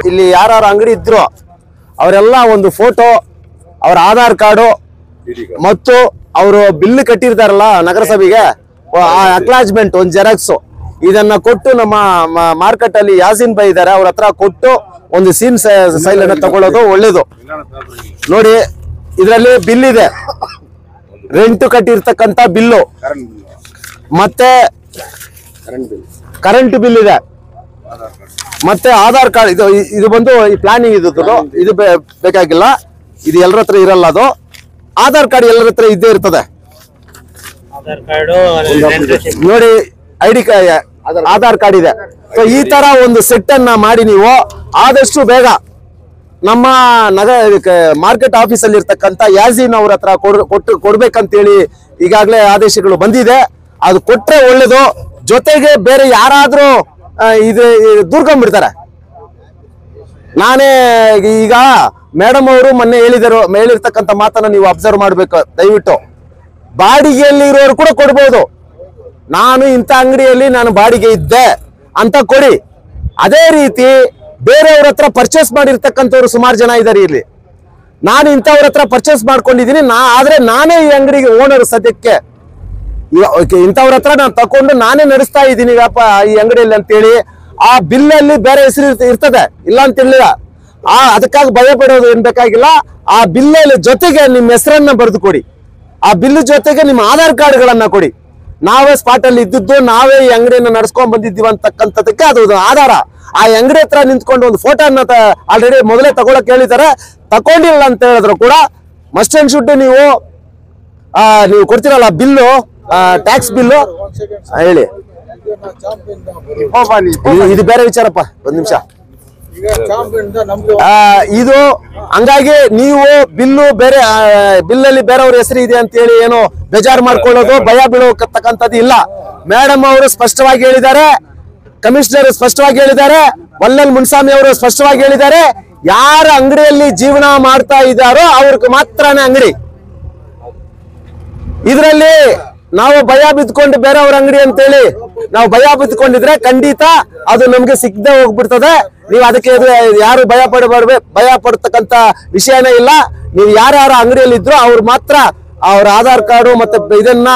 ಇಲ್ಲಿ ಯಾರು ಅಂಗಡಿ ಇದ್ರು ಅವರೆಲ್ಲ ಒಂದು ಫೋಟೋ, ಅವರ ಆಧಾರ್ ಕಾರ್ಡು ಮತ್ತು ಅವರು ಬಿಲ್ ಕಟ್ಟಿರ್ತಾರಲ್ಲ ನಗರಸಭೆಗೆ ಅಕ್ಲಾಜ್ಮೆಂಟ್, ಒಂದು ಜೆರಾಕ್ಸ್, ಇದನ್ನ ಕೊಟ್ಟು ನಮ್ಮ ಮಾರ್ಕೆಟ್ ಅಲ್ಲಿ ಯಾಸಿನ್ ಬೈ ಇದ್ದಾರೆ, ಅವ್ರ ಹತ್ರ ಕೊಟ್ಟು ಒಂದು ಸೀನ್ ಸೈಲ್ ಅನ್ನ ತಗೊಳ್ಳೋದು ಒಳ್ಳೇದು. ನೋಡಿ ಇದರಲ್ಲಿ ಬಿಲ್ ಇದೆ, ರೆಂಟ್ ಕಟ್ಟಿರ್ತಕ್ಕಂತ ಬಿಲ್ಲು, ಮತ್ತೆ ಕರೆಂಟ್ ಬಿಲ್ ಇದೆ, ಮತ್ತೆ ಆಧಾರ್ ಕಾರ್ಡ್. ಇದು ಬಂದು ಈ ಪ್ಲಾನಿಂಗ್ ಇದು ಬೇಕಾಗಿಲ್ಲ, ಇದು ಎಲ್ಲರ ಹತ್ರ ಇರಲ್ಲ. ಅದು ಆಧಾರ್ ಕಾರ್ಡ್ ಎಲ್ಲರ ಹತ್ರ ಇದ್ದೇ ಇರ್ತದೆ ನೋಡಿ, ಐಡಿ ಆಧಾರ್ ಕಾರ್ಡ್ ಇದೆ. ಸೊ ಈ ತರ ಒಂದು ಸೆಟ್ ಅನ್ನ ಮಾಡಿ ನೀವು ಆದಷ್ಟು ಬೇಗ ನಮ್ಮ ಮಾರ್ಕೆಟ್ ಆಫೀಸ್ ಅಲ್ಲಿ ಇರ್ತಕ್ಕಂಥ ಯಾಸಿನ್ ಅವ್ರ ಹತ್ರ ಕೊಡ್ಬೇಕಂತೇಳಿ ಈಗಾಗಲೇ ಆದೇಶಗಳು ಬಂದಿದೆ. ಅದು ಕೊಟ್ರೆ ಒಳ್ಳೇದು. ಜೊತೆಗೆ ಬೇರೆ ಯಾರಾದ್ರೂ ಇದು ದೂರ್ಕೊಂಡ್ಬಿಡ್ತಾರೆ. ನಾನೇ ಈಗ ಮೇಡಮ್ ಅವರು ಮೊನ್ನೆ ಹೇಳಿರ್ತಕ್ಕಂಥ ಮಾತನ್ನ ನೀವು ಅಬ್ಸರ್ವ್ ಮಾಡ್ಬೇಕು ದಯವಿಟ್ಟು. ಬಾಡಿಗೆಯಲ್ಲಿ ಇರೋರು ಕೂಡ ಕೊಡ್ಬೋದು, ನಾನು ಇಂಥ ಅಂಗಡಿಯಲ್ಲಿ ನಾನು ಬಾಡಿಗೆ ಇದ್ದೆ ಅಂತ ಕೊಡಿ. ಅದೇ ರೀತಿ ಬೇರೆಯವ್ರ ಹತ್ರ ಪರ್ಚೇಸ್ ಮಾಡಿರ್ತಕ್ಕಂಥವ್ರು ಸುಮಾರು ಜನ ಇದ್ದಾರೆ ಇಲ್ಲಿ. ನಾನು ಇಂಥವ್ರ ಹತ್ರ ಪರ್ಚೇಸ್ ಮಾಡ್ಕೊಂಡಿದ್ದೀನಿ, ಆದ್ರೆ ನಾನೇ ಈ ಅಂಗಡಿಗೆ ಓನರ್ ಸದ್ಯಕ್ಕೆ. ಇಂಥವ್ರ ಹತ್ರ ನಾನು ತಕೊಂಡು ನಾನೇ ನಡೆಸ್ತಾ ಇದ್ದೀನಿ ಈ ಅಂಗಡಿಯಲ್ಲಿ ಅಂತೇಳಿ ಆ ಬಿಲ್ ಅಲ್ಲಿ ಬೇರೆ ಹೆಸರು ಇರ್ತದೆ, ಇಲ್ಲ ಅಂತ ಹೇಳಿಲ್ಲ. ಅದಕ್ಕಾಗಿ ಭಯ ಪಡೋದು ಏನ್ ಬೇಕಾಗಿಲ್ಲ. ಆ ಬಿಲ್ ಜೊತೆಗೆ ನಿಮ್ಮ ಹೆಸರನ್ನ ಬರೆದು ಕೊಡಿ, ಆ ಬಿಲ್ ಜೊತೆಗೆ ನಿಮ್ಮ ಆಧಾರ್ ಕಾರ್ಡ್ಗಳನ್ನ ಕೊಡಿ. ನಾವೇ ಸ್ಪಾಟ್ ಅಲ್ಲಿ ಇದ್ದದ್ದು, ನಾವೇ ಈ ಅಂಗಡಿಯನ್ನ ನಡ್ಸ್ಕೊಂಡ್ ಬಂದಿದ್ದೀವಿ ಅಂತಕ್ಕಂಥದಕ್ಕೆ ಅದು ಅಂಗಡಿ ಹತ್ರ ನಿಂತ್ಕೊಂಡು ಒಂದು ಫೋಟೋನ ಆಲ್ರೆಡಿ ಮೊದಲೇ ತಗೊಳಕ್ ಹೇಳಿದ್ದಾರೆ. ತಕೊಂಡಿಲ್ಲ ಅಂತ ಹೇಳಿದ್ರು ಕೂಡ ಮಸ್ಟ್ ಅಂಡ್ ಶುಡ್ ನೀವು ಕೊಡ್ತೀರಲ್ಲ ಬಿಲ್ಲು, ಟ್ಯಾಕ್ಸ್ ಬಿಲ್ಲು ಹೇಳಿ. ಇದು ಬೇರೆ ವಿಚಾರಪ್ಪ, ಒಂದ್ ನಿಮಿಷ. ಇದು ಹಂಗಾಗಿ ನೀವು ಬಿಲ್ಲಲ್ಲಿ ಬೇರೆಯವ್ರ ಹೆಸರು ಇದೆ ಅಂತ ಹೇಳಿ ಏನು ಬೇಜಾರು ಮಾಡ್ಕೊಳ್ಳೋದು, ಭಯ ಬೀಳತಕ್ಕಂಥದ್ದು ಇಲ್ಲ. ಮೇಡಮ್ ಅವರು ಸ್ಪಷ್ಟವಾಗಿ ಹೇಳಿದ್ದಾರೆ, ಕಮಿಷನರ್ ಸ್ಪಷ್ಟವಾಗಿ ಹೇಳಿದ್ದಾರೆ, ವಲ್ಲಲ್ ಮುನ್ಸ್ವಾಮಿ ಅವರು ಸ್ಪಷ್ಟವಾಗಿ ಹೇಳಿದ್ದಾರೆ, ಯಾರ ಅಂಗಡಿಯಲ್ಲಿ ಜೀವನ ಮಾಡ್ತಾ ಇದ್ದಾರೋ ಅವ್ರಿಗೆ ಮಾತ್ರನೇ ಅಂಗಡಿ. ಇದರಲ್ಲಿ ನಾವು ಭಯ ಬಿದ್ಕೊಂಡು ಬೇರೆಯವ್ರ ಅಂಗಡಿ ಅಂತೇಳಿ ನಾವು ಭಯ ಬಿದ್ಕೊಂಡಿದ್ರೆ ಖಂಡಿತ ಅದು ನಮ್ಗೆ ಸಿಕ್ಕದೆ ಹೋಗ್ಬಿಡ್ತದೆ. ನೀವು ಅದಕ್ಕೆ ಯಾರು ಭಯ ಪಡ್ತಕ್ಕಂತ ವಿಷಯನೇ ಇಲ್ಲ. ನೀವು ಯಾರ್ಯಾರ ಅಂಗಡಿಯಲ್ಲಿ ಇದ್ರು ಅವ್ರು ಮಾತ್ರ ಅವ್ರ ಆಧಾರ್ ಕಾರ್ಡು ಮತ್ತೆ ಇದನ್ನ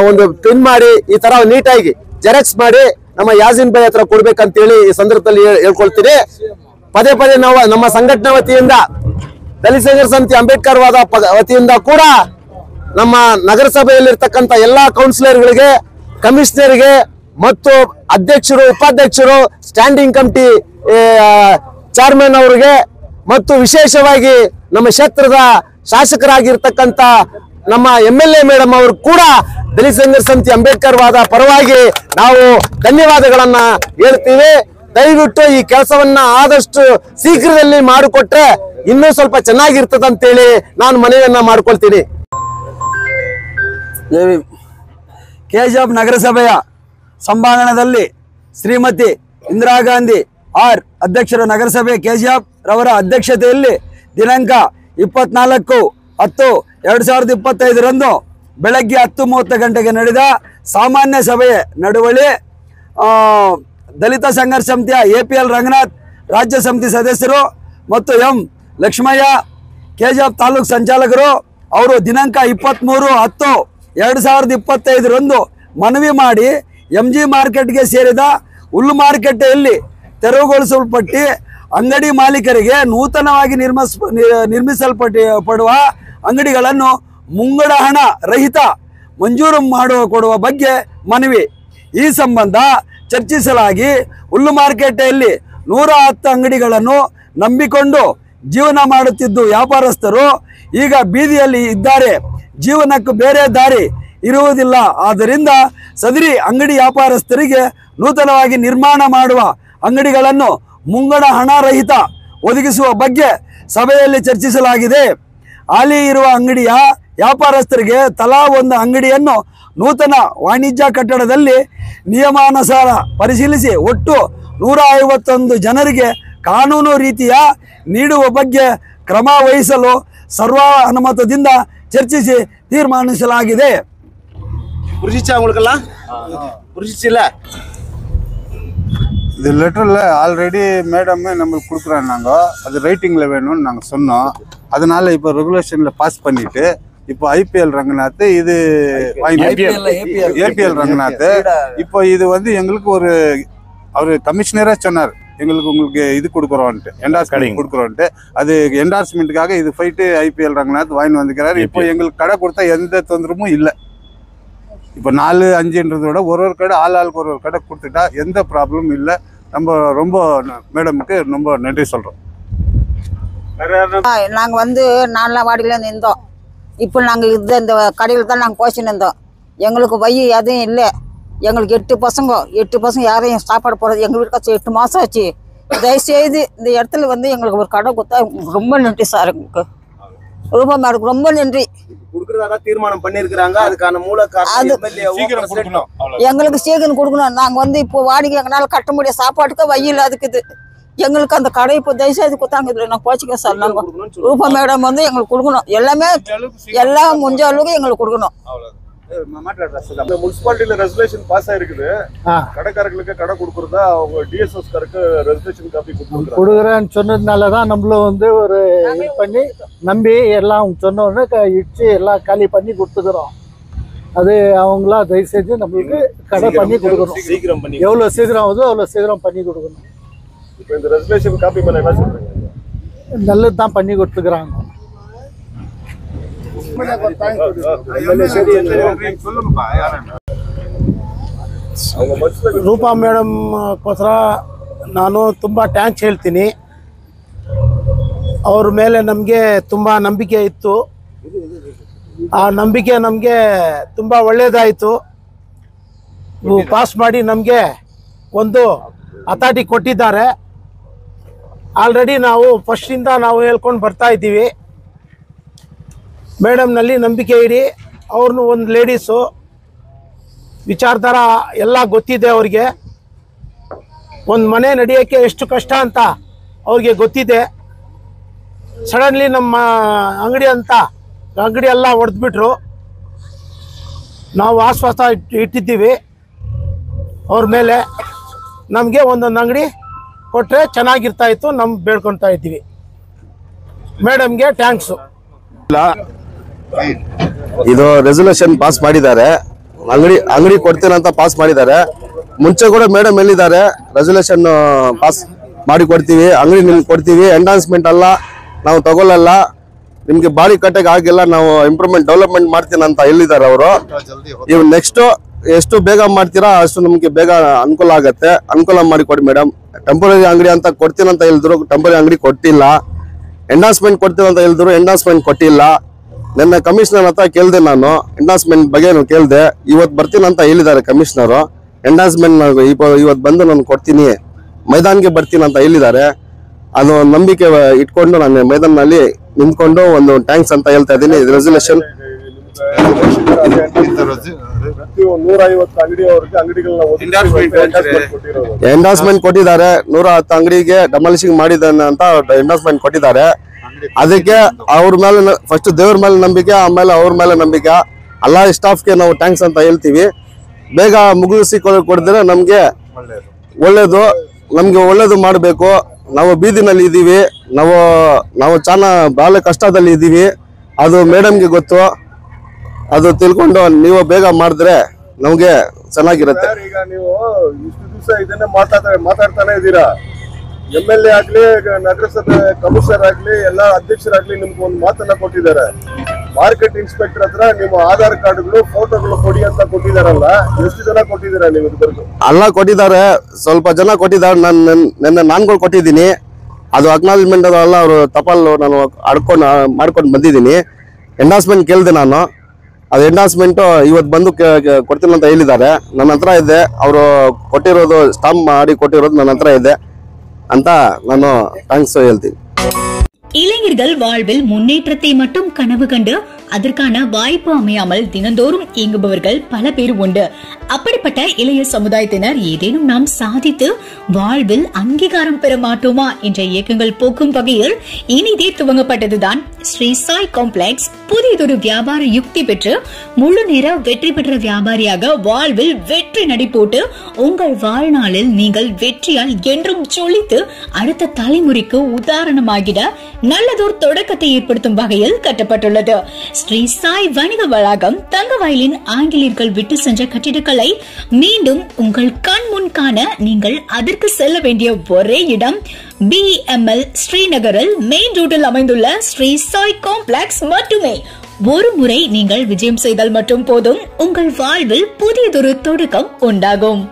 ಒಂದು ಪ್ರಿಂಟ್ ಮಾಡಿ ಈ ತರ ನೀಟಾಗಿ ಜೆರಾಕ್ಸ್ ಮಾಡಿ ನಮ್ಮ ಯಾಸಿನ್ ಬೈ ಹತ್ರ ಕೊಡ್ಬೇಕಂತೇಳಿ ಈ ಸಂದರ್ಭದಲ್ಲಿ ಹೇಳ್ಕೊಳ್ತೀನಿ. ಪದೇ ಪದೇ ನಾವು ನಮ್ಮ ಸಂಘಟನಾ ವತಿಯಿಂದ, ದಲಿತ ಸಂಘರ್ಷ ಸಮಿತಿ ಅಂಬೇಡ್ಕರ್ ವಾದ ವತಿಯಿಂದ ಕೂಡ ನಮ್ಮ ನಗರಸಭೆಯಲ್ಲಿರ್ತಕ್ಕಂಥ ಎಲ್ಲಾ ಕೌನ್ಸಿಲರ್ಗಳಿಗೆ, ಕಮಿಷನರ್ಗೆ ಮತ್ತು ಅಧ್ಯಕ್ಷರು, ಉಪಾಧ್ಯಕ್ಷರು, ಸ್ಟ್ಯಾಂಡಿಂಗ್ ಕಮಿಟಿ ಚೇರ್ಮನ್ ಅವರಿಗೆ ಮತ್ತು ವಿಶೇಷವಾಗಿ ನಮ್ಮ ಕ್ಷೇತ್ರದ ಶಾಸಕರಾಗಿರ್ತಕ್ಕಂಥ ನಮ್ಮ MLA ಮೇಡಮ್ ಅವರು ಕೂಡ ದಲಿತ ಸಂಘರ್ಷ ಸಮಿತಿ ಅಂಬೇಡ್ಕರ್ ವಾದ ಪರವಾಗಿ ನಾವು ಧನ್ಯವಾದಗಳನ್ನ ಹೇಳ್ತೀವಿ. ದಯವಿಟ್ಟು ಈ ಕೆಲಸವನ್ನ ಆದಷ್ಟು ಶೀಘ್ರದಲ್ಲಿ ಮಾಡಿಕೊಟ್ರೆ ಇನ್ನೂ ಸ್ವಲ್ಪ ಚೆನ್ನಾಗಿರ್ತದಂತೇಳಿ ನಾನು ಮನವಿಯನ್ನ ಮಾಡ್ಕೊಳ್ತೀನಿ. ಕೆಜಿಎಫ್ ನಗರಸಭೆಯ ಸಭಾಂಗಣದಲ್ಲಿ ಶ್ರೀಮತಿ ಇಂದಿರಾ ಗಾಂಧಿ ಆರ್ ಅಧ್ಯಕ್ಷರ ನಗರಸಭೆ ಕೆಜಿಎಫ್ ರವರ ಅಧ್ಯಕ್ಷತೆಯಲ್ಲಿ ದಿನಾಂಕ 24/10/2025 ಬೆಳಗ್ಗೆ 10:30 ಗಂಟೆಗೆ ನಡೆದ ಸಾಮಾನ್ಯ ಸಭೆಯ ನಡುವಳಿ ದಲಿತ ಸಂಘರ್ಷ ಸಮಿತಿಯ APL ರಂಗನಾಥ್ ರಾಜ್ಯ ಸಮಿತಿ ಸದಸ್ಯರು ಮತ್ತು M ಲಕ್ಷ್ಮಯ್ಯ ಕೆಜಿಎಫ್ ತಾಲೂಕು ಸಂಚಾಲಕರು ಅವರು ದಿನಾಂಕ 23/10/2025 ಮನವಿ ಮಾಡಿ MG ಮಾರ್ಕೆಟ್ಗೆ ಸೇರಿದ ಹುಲ್ಲು ಮಾರುಕಟ್ಟೆಯಲ್ಲಿ ತೆರವುಗೊಳಿಸಲ್ಪಟ್ಟಿ ಅಂಗಡಿ ಮಾಲೀಕರಿಗೆ ನೂತನವಾಗಿ ನಿರ್ಮಿಸಲ್ಪಡುವ ಅಂಗಡಿಗಳನ್ನು ಮುಂಗಡ ಹಣ ರಹಿತ ಮಂಜೂರು ಕೊಡುವ ಬಗ್ಗೆ ಮನವಿ. ಈ ಸಂಬಂಧ ಚರ್ಚಿಸಲಾಗಿ ಹುಲ್ಲು ಮಾರುಕಟ್ಟೆಯಲ್ಲಿ 110 ಅಂಗಡಿಗಳನ್ನು ನಂಬಿಕೊಂಡು ಜೀವನ ಮಾಡುತ್ತಿದ್ದು ವ್ಯಾಪಾರಸ್ಥರು ಈಗ ಬೀದಿಯಲ್ಲಿ ಇದ್ದಾರೆ. ಜೀವನಕ್ಕೂ ಬೇರೆ ದಾರಿ ಇರುವುದಿಲ್ಲ. ಆದ್ದರಿಂದ ಸದರಿ ಅಂಗಡಿ ವ್ಯಾಪಾರಸ್ಥರಿಗೆ ನೂತನವಾಗಿ ನಿರ್ಮಾಣ ಮಾಡುವ ಅಂಗಡಿಗಳನ್ನು ಮುಂಗಡ ಹಣ ರಹಿತ ಒದಗಿಸುವ ಬಗ್ಗೆ ಸಭೆಯಲ್ಲಿ ಚರ್ಚಿಸಲಾಗಿದೆ. ಹಾಲಿ ಇರುವ ಅಂಗಡಿಯ ವ್ಯಾಪಾರಸ್ಥರಿಗೆ ತಲಾ ಒಂದು ಅಂಗಡಿಯನ್ನು ನೂತನ ವಾಣಿಜ್ಯ ಕಟ್ಟಡದಲ್ಲಿ ನಿಯಮಾನುಸಾರ ಪರಿಶೀಲಿಸಿ ಒಟ್ಟು 151 ಜನರಿಗೆ ಕಾನೂನು ರೀತಿಯ ನೀಡುವ ಬಗ್ಗೆ ಕ್ರಮ ವಹಿಸಲು ಸರ್ವಾನುಮತದಿಂದ ಚರ್ಚಿಸಿ ತೀರ್ಮಾನಿಸಲಾಗಿದೆ. இது லெட்டரில் ஆல்ரெடி மேடமே நம்மளுக்கு கொடுக்குறாங்க, அது ரைட்டிங்கில் வேணும்னு நாங்கள் சொன்னோம். அதனால இப்போ ரெகுலேஷனில் பாஸ் பண்ணிட்டு இப்போ ஐபிஎல் ரங்கநாத் இது ஏபிஎல் ரங்கநாத் இப்போ இது வந்து எங்களுக்கு ஒரு அவர் கமிஷனராக சொன்னார், எங்களுக்கு உங்களுக்கு இது கொடுக்குறோன்ட்டு, என்டார்ஸ்மெண்ட் கொடுக்குறோன்ட்டு. அது என்டார்ஸ்மெண்ட்டுக்காக இது போயிட்டு ஐபிஎல் ரங்கநாத் வாங்கி வந்துக்கிறாரு. இப்போ எங்களுக்கு கடை கொடுத்தா எந்த தொந்தரமும் இல்லை. இப்போ 4, 5ன்றத விட ஒரு கடை ஆளுக்கு ஒரு கடை கொடுத்துட்டா எந்த ப்ராப்ளமும் இல்லை. நம்ம ரொம்ப மேடமுக்கு ரொம்ப நன்றி சொல்கிறோம். நாங்கள் வந்து 4 வாடியிலேருந்து இருந்தோம். இப்போ நாங்கள் இந்த கடையில் தான் நாங்கள் போச்சுன்னு இருந்தோம். எங்களுக்கு வழி எதுவும் இல்லை. எங்களுக்கு 8 பசங்க யாரையும் சாப்பாடு போடுறது எங்கள் வீட்டுக்கு 8 மாதம் ஆச்சு. தயவுசெய்து இந்த இடத்துல வந்து எங்களுக்கு ஒரு கடை கொடுத்தா ரொம்ப நன்றி சார். உங்களுக்கு மேடம் ரொம்ப நன்றி. தீர்மானம் பண்ணிருக்காங்க, அதுக்கான மூல காரணம் எங்களுக்கு சீக்கிரம் கொடுக்கணும். நாங்கள் வந்து இப்போ வாடகை எங்களால கட்ட முடிய சாப்பாட்டுக்கு வழியில் அதுக்குது. எங்களுக்கு அந்த கடை இப்போ தயவுசெய்து கொடுத்தாங்க. இதில் நான் போச்சுக்க சார். நாங்கள் ரூபா மேடம் வந்து எங்களுக்கு கொடுக்கணும். எல்லாம் முடிஞ்ச அளவுக்கு எங்களுக்கு கொடுக்கணும். முனிசிபாலிட்டியில ரெசல்யூஷன் பாஸ் ஆயிருக்குது. கடைக்காரர்களுக்கு கடை கொடுக்கறதா அவங்க டிஎஸ்எஸ்காருக்கு ரெசல்யூஷன் காப்பி கொடுக்குறேன்னு சொன்னதுனாலதான் நம்மளும் வந்து ஒரு இது பண்ணி நம்பி எல்லாம் சொன்ன உடனே இடிச்சு எல்லாம் காலி பண்ணி கொடுத்துக்கிறோம். அது அவங்களா தயவு செஞ்சு நம்மளுக்கு கடை பண்ணி கொடுக்கணும். எவ்வளவு சீக்கிரம் ஆகுதோ அவ்வளவு சீக்கிரம் பண்ணி கொடுக்கணும். இப்போ இந்த ரெசல்யூஷன் காப்பி மேல என்ன சொல்றீங்க? நல்லது தான் பண்ணி கொடுத்துக்கிறாங்க. ರೂಪಾ ಮೇಡಮ್ ಗೋಸ್ಕರ ನಾನು ತುಂಬ ಟ್ಯಾಂಕ್ಸ್ ಹೇಳ್ತೀನಿ. ಅವ್ರ ಮೇಲೆ ನಮಗೆ ತುಂಬ ನಂಬಿಕೆ ಇತ್ತು. ಆ ನಂಬಿಕೆ ನಮಗೆ ತುಂಬ ಒಳ್ಳೆಯದಾಯಿತು. ಪಾಸ್ ಮಾಡಿ ನಮಗೆ ಒಂದು ಅಥಾರಿಟಿ ಕೊಟ್ಟಿದ್ದಾರೆ. ಆಲ್ರೆಡಿ ನಾವು ಫಸ್ಟಿಂದ ನಾವು ಹೇಳ್ಕೊಂಡು ಬರ್ತಾ ಇದ್ದೀವಿ. ಮೇಡಮ್ನಲ್ಲಿ ನಂಬಿಕೆ ಇಡಿ. ಅವ್ರನ್ನೂ ಒಂದು ಲೇಡೀಸು ವಿಚಾರಧಾರ ಎಲ್ಲ ಗೊತ್ತಿದೆ ಅವ್ರಿಗೆ. ಒಂದು ಮನೆ ನಡೆಯೋಕ್ಕೆ ಎಷ್ಟು ಕಷ್ಟ ಅಂತ ಅವ್ರಿಗೆ ಗೊತ್ತಿದೆ. ಸಡನ್ಲಿ ನಮ್ಮ ಅಂಗಡಿ ಎಲ್ಲ ಹೊಡೆದ್ಬಿಟ್ರು. ನಾವು ಆಶ್ವಾಸ ಇಟ್ಟಿದ್ದೀವಿ ಅವ್ರ ಮೇಲೆ. ನಮಗೆ ಒಂದೊಂದು ಅಂಗಡಿ ಕೊಟ್ಟರೆ ಚೆನ್ನಾಗಿರ್ತಾ ಇತ್ತು. ನಮ್ಗೆ ಬೇಡ್ಕೊಳ್ತಾ ಇದ್ದೀವಿ. ಮೇಡಮ್ಗೆ ಥ್ಯಾಂಕ್ಸು. ಇದು ರೆಸಲ್ಯೂಷನ್ ಪಾಸ್ ಮಾಡಿದ್ದಾರೆ. ಅಂಗಡಿ ಕೊಡ್ತೇನೆ ಅಂತ ಪಾಸ್ ಮಾಡಿದ್ದಾರೆ. ಮುಂಚೆ ಕೂಡ ಮೇಡಮ್ ಹೇಳಿದ್ದಾರೆ ರೆಸಲ್ಯೂಷನ್ ಪಾಸ್ ಮಾಡಿ ಕೊಡ್ತೀವಿ, ಅಂಗಡಿ ನಿಮ್ಗೆ ಕೊಡ್ತೀವಿ, ಎಂಡಾನ್ಸ್ಮೆಂಟ್ ಅಲ್ಲ ನಾವು ತಗೊಳ್ಳಲ್ಲ, ನಿಮ್ಗೆ ಬಾಡಿ ಕಟ್ಟಕ್ಕೆ ಆಗಿಲ್ಲ, ನಾವು ಇಂಪ್ರೂವ್ಮೆಂಟ್ ಡೆವಲಪ್ಮೆಂಟ್ ಮಾಡ್ತೀನಿ ಅಂತ ಹೇಳಿದ್ದಾರೆ ಅವರು. ಇವ್ ನೆಕ್ಸ್ಟ್ ಎಷ್ಟು ಬೇಗ ಮಾಡ್ತೀರಾ ಅಷ್ಟು ನಮ್ಗೆ ಬೇಗ ಅನುಕೂಲ ಆಗತ್ತೆ. ಅನುಕೂಲ ಮಾಡಿ ಕೊಡಿ ಮೇಡಮ್. ಟೆಂಪರರಿ ಅಂಗಡಿ ಅಂತ ಕೊಡ್ತೀನಿ ಅಂತ ಹೇಳಿದ್ರು, ಟೆಂಪರರಿ ಅಂಗಡಿ ಕೊಟ್ಟಿಲ್ಲ. ಎಂಡಾನ್ಸ್ಮೆಂಟ್ ಕೊಡ್ತೀವಿ ಅಂತ ಹೇಳಿದ್ರು, ಎಂಡಾನ್ಸ್ಮೆಂಟ್ ಕೊಟ್ಟಿಲ್ಲ. ನನ್ನ ಕಮಿಷನರ್ ಹತ್ರ ಕೇಳಿದೆ, ನಾನು ಎಂಡಾನ್ಸ್ಮೆಂಟ್ ಬಗ್ಗೆ ಕೇಳಿದೆ. ಇವತ್ತು ಬರ್ತೀನಿ ಅಂತ ಹೇಳಿದ್ದಾರೆ ಕಮಿಷನರು. ಎಂಡಾನ್ಸ್ಮೆಂಟ್ ಇವತ್ತು ಬಂದು ನಾನು ಕೊಡ್ತೀನಿ, ಮೈದಾನ್ಗೆ ಬರ್ತೀನಿ ಅಂತ ಹೇಳಿದ್ದಾರೆ. ಅದು ನಂಬಿಕೆ ಇಟ್ಕೊಂಡು ನಾನು ಮೈದಾನಲ್ಲಿ ನಿಂತ್ಕೊಂಡು ಒಂದು ಟ್ಯಾಂಕ್ಸ್ ಅಂತ ಹೇಳ್ತಾ ಇದ್ದೀನಿ. ರೆಸಲ್ಯೂಷನ್ 150 ಎಂಡಾನ್ಸ್ಮೆಂಟ್ ಕೊಟ್ಟಿದ್ದಾರೆ. 110 ಅಂಗಡಿಗೆ ಡೆಮಾಲಿಶಿಂಗ್ ಮಾಡಿದ್ದಾನೆ ಅಂತ ಎಂಡಾನ್ಸ್ಮೆಂಟ್ ಕೊಟ್ಟಿದ್ದಾರೆ. ಅದಕ್ಕೆ ಅವ್ರ ಮೇಲೆ ಫಸ್ಟ್ ದೇವ್ರ ಮೇಲೆ ನಂಬಿಕೆ, ಆಮೇಲೆ ಅವ್ರ ಮೇಲೆ ನಂಬಿಕೆ. ಎಲ್ಲ ಸ್ಟಾಫ್ಗೆ ನಾವು ಟ್ಯಾಂಕ್ಸ್ ಅಂತ ಹೇಳ್ತೀವಿ. ಬೇಗ ಮುಗಿಸಿ ಕೊಡಿದ್ರೆ ನಮ್ಗೆ ಒಳ್ಳೇದು. ನಮ್ಗೆ ಒಳ್ಳೇದು ಮಾಡಬೇಕು. ನಾವು ಬೀದಿನಲ್ಲಿ ಇದ್ದೀವಿ, ನಾವು ಬಹಳ ಕಷ್ಟದಲ್ಲಿ ಇದ್ದೀವಿ. ಅದು ಮೇಡಮ್ಗೆ ಗೊತ್ತು. ಅದು ತಿಳ್ಕೊಂಡು ನೀವು ಬೇಗ ಮಾಡಿದ್ರೆ ನಮ್ಗೆ ಚೆನ್ನಾಗಿರುತ್ತೆ. ಈಗ ನೀವು ಇಷ್ಟು ದಿವಸ ಇದನ್ನೇ ಮಾತಾಡ್ತಾನೆ ಇದ್ದೀರಾ. MLA ಆಗ್ಲಿ, ನಗರಸಭೆ ಕಮಿಷನರ್ ಆಗ್ಲಿ, ಎಲ್ಲ ಅಧ್ಯಕ್ಷರಾಗ್ಲಿ ನಿಮ್ಗೆ ಒಂದು ಮಾತನ್ನ ಕೊಟ್ಟಿದ್ದಾರೆ. ಮಾರ್ಕೆಟ್ ಇನ್ಸ್ಪೆಕ್ಟರ್ ಹತ್ರ ನಿಮ್ಮ ಆಧಾರ್ ಕಾರ್ಡ್ಗಳು, ಫೋಟೋಗಳು ಕೊಡಿ ಅಂತ ಕೊಟ್ಟಿದಾರಲ್ಲ, ಎಷ್ಟು ಜನ ಕೊಟ್ಟಿದ್ದೀರಾ ನೀವು ಇದುವರೆಗೂ? ಎಲ್ಲ ಕೊಟ್ಟಿದ್ದಾರೆ, ಸ್ವಲ್ಪ ಜನ ಕೊಟ್ಟಿದ್ದಾರೆ. ನಾನ್ಗಳು ಕೊಟ್ಟಿದ್ದೀನಿ. ಅದು ಅಕ್ನಾಲಜ್ಮೆಂಟ್ ಎಲ್ಲ ಅವರು ತಪಾಲು ನಾನು ಮಾಡ್ಕೊಂಡು ಬಂದಿದ್ದೀನಿ. ಎಂಡಾನ್ಸ್ಮೆಂಟ್ ಕೇಳಿದೆ ನಾನು. ಅದು ಎಂಡಾನ್ಸ್ಮೆಂಟು ಇವತ್ತು ಬಂದು ಕೊಡ್ತೀನಿ ಅಂತ ಹೇಳಿದ್ದಾರೆ. ನನ್ನ ಹತ್ರ ಇದೆ, ಅವರು ಕೊಟ್ಟಿರೋದು ಸ್ಟಾಂಪ್ ಮಾಡಿ ಕೊಟ್ಟಿರೋದು ನನ್ನ ಹತ್ರ ಇದೆ ಅಂತ ನಾನು ಥ್ಯಾಂಕ್ಸ್ ಹೇಳ್ತೀನಿ. இளைஞர்கள் வாழ்வில் முன்னேற்றத்தை மட்டும் கனவு கண்டு அதற்கான வாய்ப்பு அமையாமல் தினந்தோறும் இயங்குபவர்கள் பல பேர் உண்டு. அப்படிப்பட்ட இளைய சமுதாயத்தினர் ஏதேனும் நாம் சாதித்து வாழ்வில் அங்கீகாரம் பெற மாட்டோமா என்ற இயக்கங்கள் போக்கும் வகையில் இனிதே துவங்கப்பட்டதுதான் ஸ்ரீ சாய் காம்ப்ளெக்ஸ் புதியதொரு வியாபார யுக்தி பெற்று முழு நேர வெற்றி பெற்ற வியாபாரியாக வாழ்வில் வெற்றி நடை போட்டு உங்கள் வாழ்நாளில் நீங்கள் வெற்றியால் என்றும் ஜொலித்து அடுத்த தலைமுறைக்கு உதாரணமாகிட நல்லதோர் தொடக்கத்தை ஏற்படுத்தும் வகையில் கட்டப்பட்டுள்ளது. ஸ்ரீ சாய் வணிக வளாகம் தங்கவயலின் ஆங்கிலேயர்கள் விட்டு சென்ற கட்டிடக்கலை மீண்டும் உங்கள் கண் முன் காண நீங்கள் அதற்கு செல்ல வேண்டிய ஒரே இடம் BML ஸ்ரீநகரில் மெயின் ரோட்டில் அமைந்துள்ள ஸ்ரீ சாய் காம்ப்ளெக்ஸ் மட்டுமே. ஒரு முறை நீங்கள் விஜயம் செய்தால் மட்டும் போதும், உங்கள் வாழ்வில் புதியதொரு தொடக்கம் உண்டாகும்.